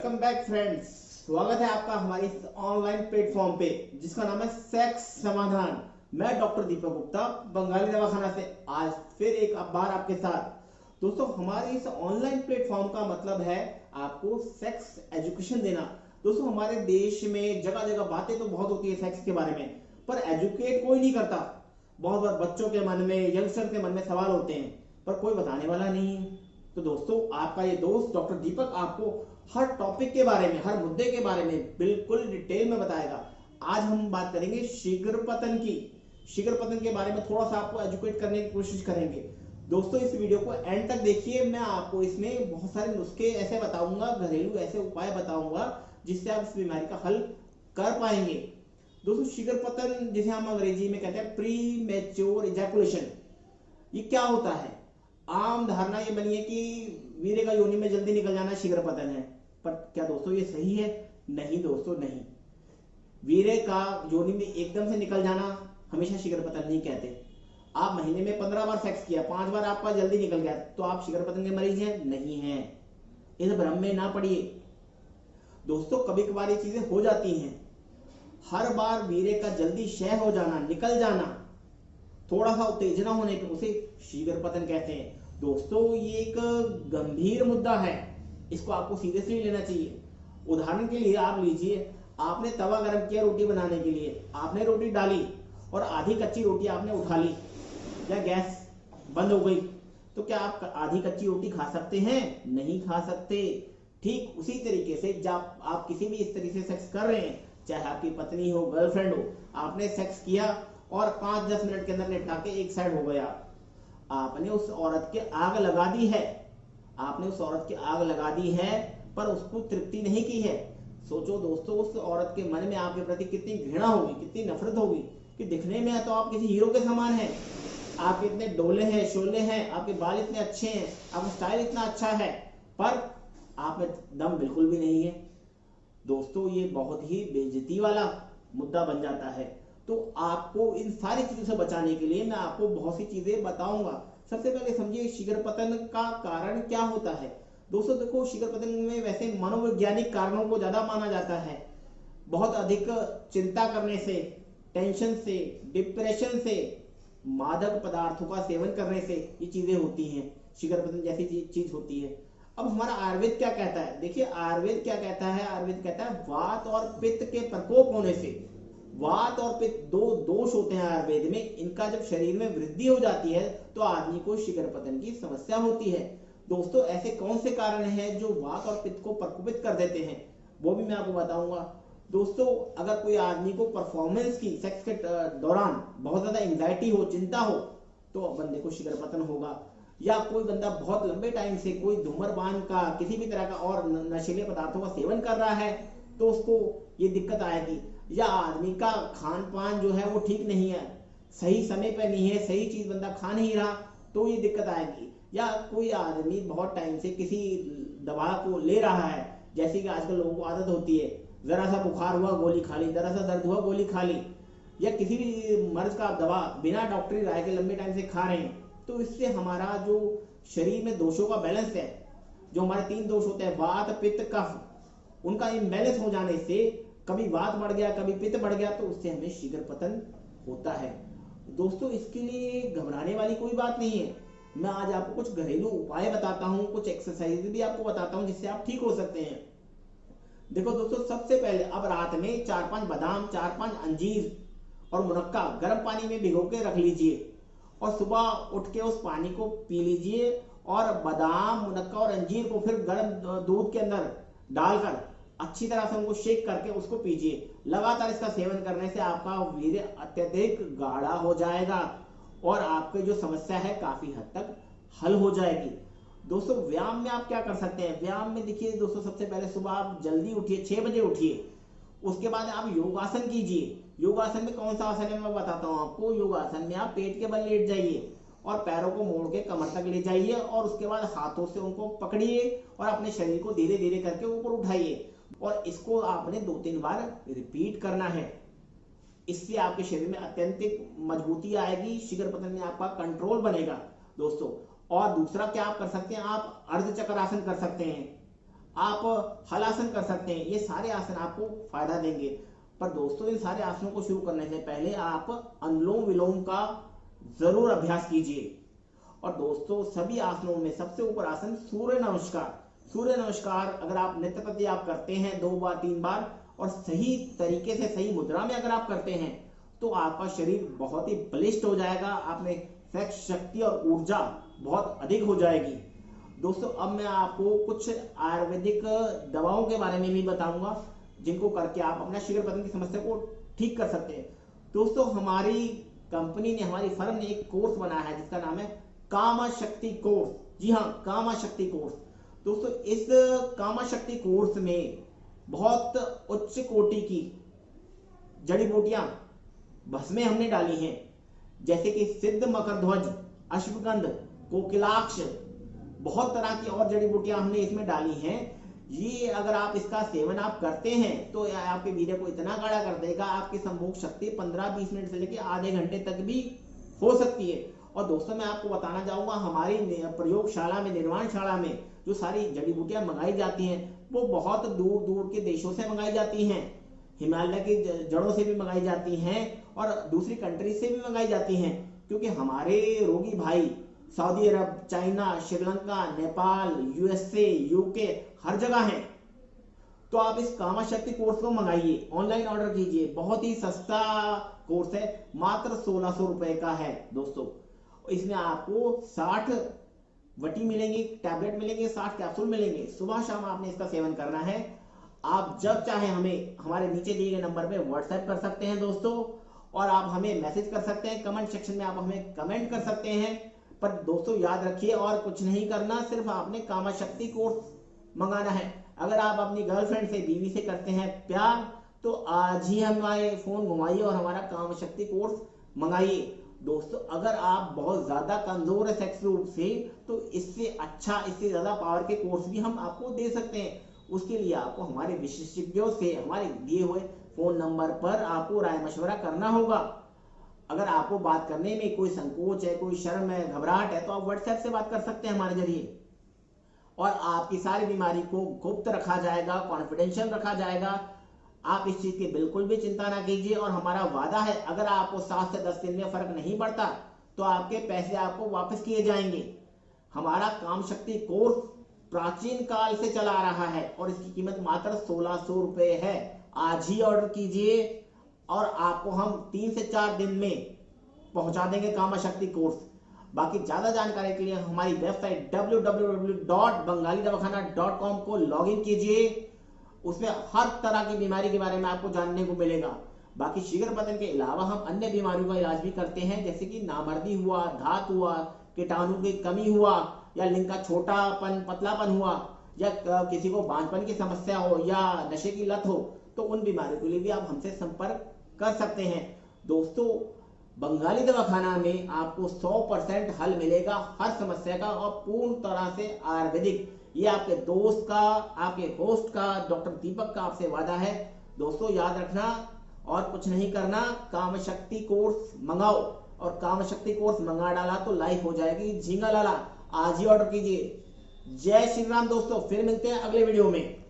Welcome back friends. स्वागत है आपका हमारे इस ऑनलाइन प्लेटफॉर्म पे जिसका नाम है सेक्स समाधान। मैं डॉक्टर दीपक गुप्ता बंगाली दवाखाना से आज फिर एक बार आपके साथ। दोस्तों, हमारे इस ऑनलाइन प्लेटफॉर्म का मतलब है आपको सेक्स एजुकेशन देना। दोस्तों, हमारे देश में जगह जगह बातें तो बहुत होती है सेक्स के बारे में, पर एजुकेट कोई नहीं करता। बहुत बार बच्चों के मन में, यंगस्टर के मन में सवाल होते हैं, पर कोई बताने वाला नहीं है। तो दोस्तों, आपका ये दोस्त डॉक्टर दीपक आपको हर टॉपिक के बारे में, हर मुद्दे के बारे में बिल्कुल डिटेल में बताएगा। आज हम बात करेंगे शीघ्र पतन की। शीघ्र पतन के बारे में थोड़ा सा आपको एजुकेट करने की कोशिश करेंगे। दोस्तों, इस वीडियो को एंड तक देखिए। मैं आपको इसमें बहुत सारे नुस्खे ऐसे बताऊंगा, घरेलू ऐसे उपाय बताऊंगा जिससे आप इस बीमारी का हल कर पाएंगे। दोस्तों, शीघ्र पतन जिसे हम अंग्रेजी में कहते हैं प्री मैच्योर इजैकुलेशन, ये क्या होता है? आम धारणा ये बनी है कि वीर्य का योनि में जल्दी निकल जाना शीघ्र पतन है, पर क्या दोस्तों ये सही है? नहीं दोस्तों, नहीं। वीर्य का योनि में एकदम से निकल जाना हमेशा शीघ्र पतन नहीं कहते। आप महीने में 15 बार सेक्स किया, 5 बार आपका जल्दी निकल गया, तो आप शीघ्र पतन के मरीज हैं? नहीं है। इस भ्रम में ना पड़िए दोस्तों। कभी कभार ये चीजें हो जाती हैं। हर बार वीर्य का जल्दी क्षय हो जाना, निकल जाना, थोड़ा सा उत्तेजना होने पे उसे शीघ्र पतन कहते हैं। दोस्तों, ये एक गंभीर मुद्दा है, इसको आपको सीरियसली लेना चाहिए। उदाहरण के लिए आप लीजिए, आपने तवा गर्म किया रोटी बनाने के लिए, आपने रोटी डाली और आधी कच्ची रोटी आपने उठा ली, या गैस बंद हो गई, तो क्या आप आधी कच्ची रोटी खा सकते हैं? नहीं खा सकते। ठीक उसी तरीके से जब आप किसी भी स्त्री से सेक्स कर रहे हैं, चाहे आपकी पत्नी हो, गर्लफ्रेंड हो, आपने सेक्स किया और 5-10 मिनट के अंदर निपटा के एक साइड हो गया, आपने उस औरत के आग लगा दी है। आपने उस औरत की आग लगा दी है, पर उसको तृप्ति नहीं की है। सोचो दोस्तों, उस औरत के मन में आपके प्रति कितनी घृणा होगी, कितनी नफरत होगी कि दिखने में तो आप किसी हीरो के समान हैं, आप इतने डोले हैं, शोले हैं, आपके बाल इतने अच्छे हैं, आपका स्टाइल इतना अच्छा है, पर आप में दम बिल्कुल भी नहीं है। दोस्तों, ये बहुत ही बेइज्जती वाला मुद्दा बन जाता है। तो आपको इन सारी चीजों से बचाने के लिए मैं आपको बहुत सी चीजें बताऊंगा। सबसे पहले समझिए शीघ्र पतन का कारण क्या होता है। दोस्तों देखो, शीघ्र पतन में वैसे मनोवैज्ञानिक कारणों को ज्यादा माना जाता है। बहुत अधिक चिंता करने से, टेंशन से, डिप्रेशन से, मादक पदार्थों का सेवन करने से ये चीजें होती हैं, शीघ्र पतन जैसी चीज होती है। अब हमारा आयुर्वेद क्या कहता है? देखिए, आयुर्वेद क्या कहता है? आयुर्वेद कहता है वात और पित्त के प्रकोप होने से, वात और पित्त दो दोष होते हैं आयुर्वेद में, इनका जब शरीर में वृद्धि हो जाती है तो आदमी को शीघ्र पतन की समस्या होती है। दोस्तों, ऐसे कौन से कारण हैं जो वात और पित्त को प्रकोपित कर देते हैं, वो भी मैं आपको बताऊंगा। दोस्तों, अगर कोई आदमी को परफॉर्मेंस की, सेक्स के दौरान बहुत ज्यादा एंजाइटी हो, चिंता हो, तो बंदे को शीघ्र पतन होगा। या कोई बंदा बहुत लंबे टाइम से कोई धूम्रपान का, किसी भी तरह का और नशीले पदार्थों का सेवन कर रहा है, तो उसको ये दिक्कत आएगी। या आदमी का खान पान जो है वो ठीक नहीं है, सही समय पर नहीं है, सही चीज बंदा खा नहीं रहा, तो ये दिक्कत आएगी। या कोई आदमी बहुत टाइम से किसी दवा को ले रहा है, जैसे कि आजकल लोगों को आदत होती है, जरा सा बुखार हुआ गोली खा ली, जरा सा दर्द हुआ गोली खा ली, या किसी भी मर्ज का दवा बिना डॉक्टरी राय के लंबे टाइम से खा रहे हैं, तो इससे हमारा जो शरीर में दोषों का बैलेंस है, जो हमारे 3 दोष होते हैं, वात पित्त कफ, उनका इम्बैलेंस हो जाने से कभी वात बढ़ गया, कभी पित्त बढ़ गया, तो उससे हमें शीघ्र पतन होता है। दोस्तों, इसके लिए घबराने वाली कोई बात नहीं है। मैं आज आपको कुछ घरेलू उपाय बताता हूँ, कुछ एक्सरसाइज भी आपको बताता हूँ जिससे आप ठीक हो सकते हैं। देखो दोस्तों, सबसे पहले अब रात में 4-5 बादाम, 4-5 अंजीर और मुनक्का गर्म पानी में भिगो के रख लीजिए और सुबह उठ के उस पानी को पी लीजिए। और बादाम, मुनक्का और अंजीर को फिर गर्म दूध के अंदर डालकर अच्छी तरह से उनको शेक करके उसको पीजिए। लगातार इसका सेवन करने से आपका वीर्य अत्यधिक गाढ़ा हो जाएगा और आपकी जो समस्या है काफी हद तक हल हो जाएगी। दोस्तों, व्यायाम में आप क्या कर सकते हैं? व्यायाम में देखिए दोस्तों, सबसे पहले सुबह आप जल्दी उठिए, 6 बजे उठिए। उसके बाद आप योगासन कीजिए। योगासन में कौन सा आसन है मैं बताता हूँ आपको। योगासन में आप पेट के बल लेट जाइए और पैरों को मोड़ के कमर तक ले जाइए और उसके बाद हाथों से उनको पकड़िए और अपने शरीर को धीरे धीरे करके ऊपर उठाइए। और इसको आपने 2-3 बार रिपीट करना है। इससे आपके शरीर में अत्यंतिक मजबूती आएगी, शीघ्र पतन में आपका कंट्रोल बनेगा दोस्तों। और दूसरा क्या आप कर सकते हैं? आप अर्धचक्र आसन कर सकते हैं। आप हलासन कर सकते हैं। ये सारे आसन आपको फायदा देंगे। पर दोस्तों इन सारे आसनों को शुरू करने से पहले आप अनुलोम विलोम का जरूर अभ्यास कीजिए। और दोस्तों सभी आसनों में सबसे ऊपर आसन सूर्य नमस्कार। सूर्य नमस्कार अगर आप नित्य प्रति आप करते हैं 2 बार 3 बार और सही तरीके से सही मुद्रा में अगर आप करते हैं तो आपका शरीर बहुत ही बलिष्ठ हो जाएगा, आप में सेक्स शक्ति और ऊर्जा बहुत अधिक हो जाएगी। दोस्तों अब मैं आपको कुछ आयुर्वेदिक दवाओं के बारे में भी बताऊंगा जिनको करके आप अपना शीघ्र पतन की समस्या को ठीक कर सकते हैं। दोस्तों हमारी कंपनी ने, हमारी फर्म ने एक कोर्स बनाया है जिसका नाम है कामा शक्ति कोर्स। जी हाँ, कामा शक्ति कोर्स। दोस्तों इस कामा शक्ति कोर्स में बहुत उच्च कोटि की जड़ी बूटियां भस्में हमने डाली हैं, जैसे कि सिद्ध मकरध्वज, अश्वगंध, कोकिलाक्ष, बहुत तरह की और जड़ी बूटियां हमने इसमें डाली हैं। ये अगर आप इसका सेवन आप करते हैं तो आपके वीर्य को इतना गाढ़ा कर देगा, आपकी संभोग शक्ति 15-20 मिनट से लेकर आधे घंटे तक भी हो सकती है। और दोस्तों मैं आपको बताना चाहूंगा हमारी प्रयोगशाला में, निर्माणशाला में जो सारी जड़ी बूटियां मंगाई जाती हैं वो बहुत दूर दूर के देशों से मंगाई जाती हैं, हिमालय की जड़ों से भी मंगाई जाती हैं और दूसरी कंट्री से भी मंगाई जाती हैं, क्योंकि हमारे रोगी भाई Saudi Arab, China, Sri Lanka, Nepal, USA, UK हर जगह हैं। तो आप इस कामा शक्ति कोर्स को मंगाइए, ऑनलाइन ऑर्डर कीजिए। बहुत ही सस्ता कोर्स है, मात्र 1600 रुपए का है दोस्तों। इसमें आपको 60 वटी मिलेंगी, टैबलेट मिलेंगे, 60 कैप्सूल मिलेंगे। सुबह शाम आपने इसका सेवन करना है। आप जब चाहे हमें हमारे नीचे दिए गए नंबर पे व्हाट्सएप कर सकते हैं दोस्तों, और आप हमें मैसेज कर सकते हैं, कमेंट सेक्शन में आप हमें कमेंट कर सकते हैं। पर दोस्तों याद रखिए और कुछ नहीं करना, सिर्फ आपने कामा शक्ति कोर्स मंगाना है। अगर आप अपनी गर्लफ्रेंड से, बीवी से करते हैं प्यार तो आज ही हमारे फोन घुमाइए और हमारा कामा शक्ति कोर्स मंगाइए। दोस्तों अगर आप बहुत ज्यादा कमजोर है सेक्स रूप से तो इससे अच्छा, इससे ज्यादा पावर के कोर्स भी हम आपको दे सकते हैं। उसके लिए आपको हमारे विशेषज्ञों से हमारे दिए हुए फोन नंबर पर आपको राय मशवरा करना होगा। अगर आपको बात करने में कोई संकोच है, कोई शर्म है, घबराहट है तो आप व्हाट्सएप से बात कर सकते हैं हमारे जरिए, और आपकी सारी बीमारी को गुप्त रखा जाएगा, कॉन्फिडेंशियल रखा जाएगा। आप इस चीज की बिल्कुल भी चिंता ना कीजिए। और हमारा वादा है अगर आपको 7 से 10 दिन में फर्क नहीं पड़ता तो आपके पैसे आपको वापस किए जाएंगे। हमारा काम शक्ति कोर्स प्राचीन काल से चला आ रहा है और इसकी कीमत मात्र 1600 रुपए है। आज ही ऑर्डर कीजिए और आपको हम 3 से 4 दिन में पहुंचा देंगे कामा शक्ति कोर्स। बाकी ज्यादा जानकारी के लिए हमारी वेबसाइट www.bengalidavakhana.com को लॉगिन कीजिए। उसमें हर तरह की बीमारी के बारे में आपको जानने को मिलेगा। बाकी शीघ्र पतन के अलावा हम अन्य बीमारियों का इलाज भी करते हैं, जैसे कि नामर्दी हुआ, धात हुआ, कीटाणु की कमी हुआ, या लिंग का छोटापन, पतलापन हुआ, या किसी को बांझपन की समस्या हो या नशे की लत हो, तो उन बीमारियों के लिए भी आप हमसे संपर्क कर सकते हैं। दोस्तों बंगाली दवाखाना में आपको 100% हल मिलेगा हर समस्या का, और पूर्ण तरह से आयुर्वेदिक। ये आपके दोस्त का, आपके होस्ट का, डॉक्टर दीपक का आपसे वादा है। दोस्तों याद रखना और कुछ नहीं करना, काम शक्ति कोर्स मंगाओ, और काम शक्ति कोर्स मंगा डाला तो लाइफ हो जाएगी झींगा लाला। आज ही ऑर्डर कीजिए। जय श्री राम दोस्तों, फिर मिलते हैं अगले वीडियो में।